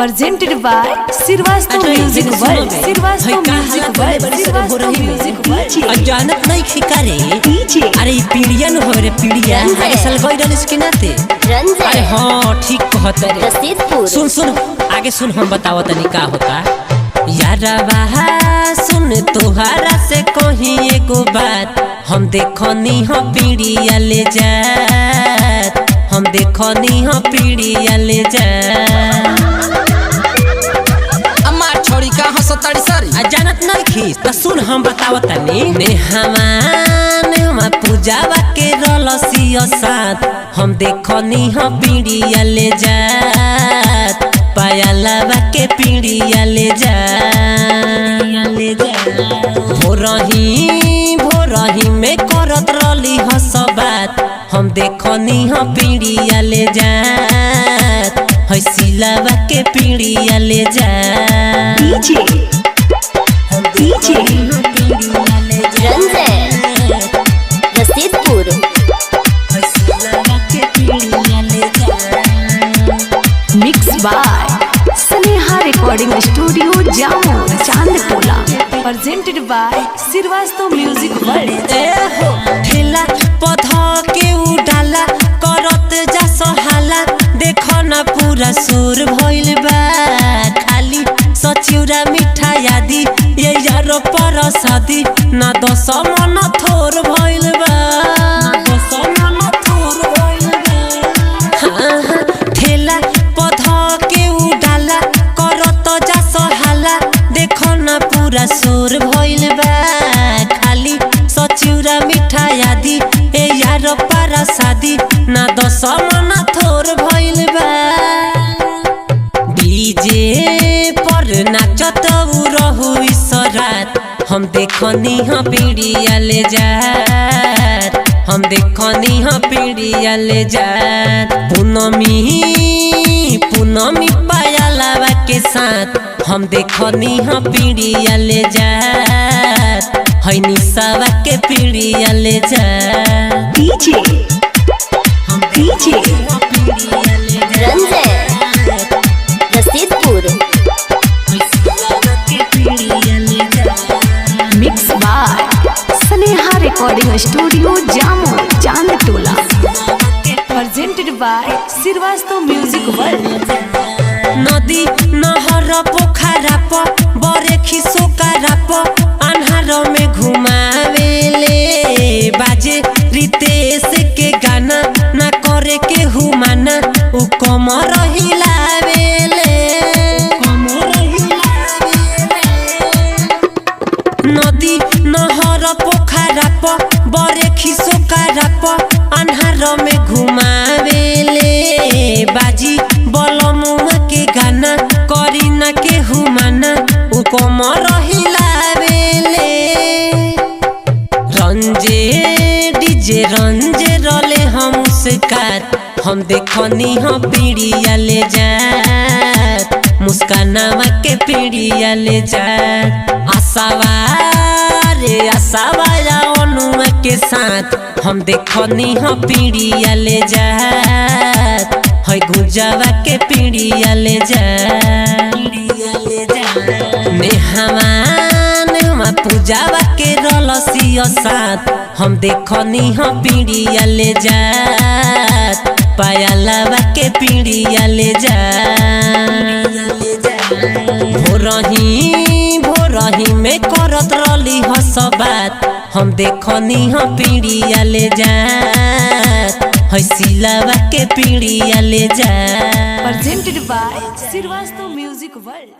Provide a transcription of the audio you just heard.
presented by Sirvasto Music World. Sirvasto Music World. Sirvasto Music World. अजानत नहीं खिकारे अरे पीड़ियन हो रे पीड़िया अरे सल गइल इसके नाते अरे हां ठीक कहत रे सुन सुन आगे सुन हम बताओ तनी का होता यारा बाहा सुन तोहारा से कहीं एगो बात हम देखनी हो पीड़िया ले जात हम देखनी हो पीड़िया ले जात अम्मा छोड़ी का हंसतड़ी सारी अजानत नहीं खीस त सुन हम बताओ तनी ने हमा पूजावा के रलसियो साथ हम देखनी हो पीड़िया ले जात पायलावा के पीड़िया ले जात भोरही में करत रली हसबात हम देखनी हो पीड़िया ले जात हसीलावा के पीड़िया ले जात DJ Ranjan Rasidpur Mixed by Sneha Recording Studio, Jammu, Chandtola. Presented by Sirvasto Music World. ठेला पौधा के उडाला करत जा सहाला देखो ना पूरा सुर भइल बा खाली सचिउरा मिठा यादी ये यारो पर शादी ना दस मन थोर भइल बा ठेला पौधा के उडाला करत जा सहाला देखो ना पूरा सुर भइल बा खाली सचिउरा मिठा यादी ए यारो पारा शादी ना दस मन थोर भइल बा डीजे पर नाचत रहु इसरात हम देखनी हो पीड़िया ले जात हम देखनी हो पीड़िया ले जात पूनमी पायलावा के साथ हम देखनी हो पीड़िया ले जात है निसावा के पीड़िया ले जात DJ Ranjan Rasidpur Mixed by Sneha Recording Studio, Jammu, Chandtola. Presented by Sirvasto Music World. नदी नहर पोखरा प बरेखी सोकारा प अन्हार में घुमावेले बाजे रितेश के गाना ना करे के हुमाना उ कमर हिलावेले नदी नहर पोखरा प बरेखी सोकारा प अन्हार में घुमावेले बाजी बलमुआ के गाना करीना के हुमाना उ कमर हिलावेले रंजे डीजे रंजे रले हम मुस्कात हम देखनी हो पीड़िया ले जात मुस्कानावा के पीड़िया ले जात आसावा अनुआ के साथ हम देखनी हो पीड़िया ले जात है गुजावा के पीड़िया ले जात नेहमा पूजावा के रलसियो साथ हम देखनी हो पीड़िया ले जात पायलावा के पीड़िया ले जात भोरही में करत रली हसबात हम देखनी हो पीड़िया ले जात हसीलावा के पीड़िया ले जात Presented by Sirvasto Music World.